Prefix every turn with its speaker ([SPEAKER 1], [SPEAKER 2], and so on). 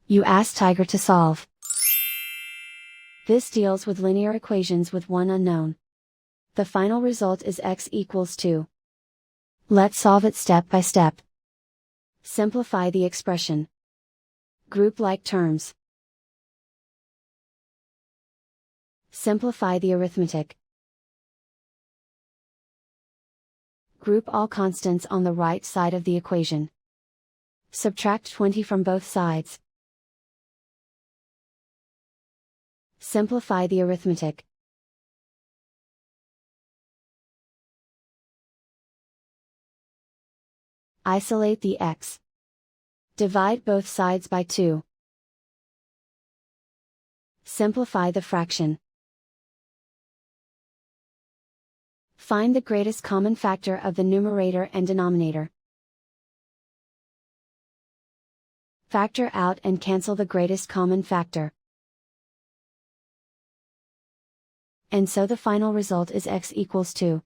[SPEAKER 1] You ask Tiger to solve. This deals with linear equations with one unknown. The final result is x equals 2. Let's solve it step by step. Simplify the expression. Group like terms. Simplify the arithmetic. Group all constants on the right side of the equation. Subtract 20 from both sides. Simplify the arithmetic. Isolate the x. Divide both sides by 2. Simplify the fraction. Find the greatest common factor of the numerator and denominator. Factor out and cancel the greatest common factor. And so the final result is x equals 2.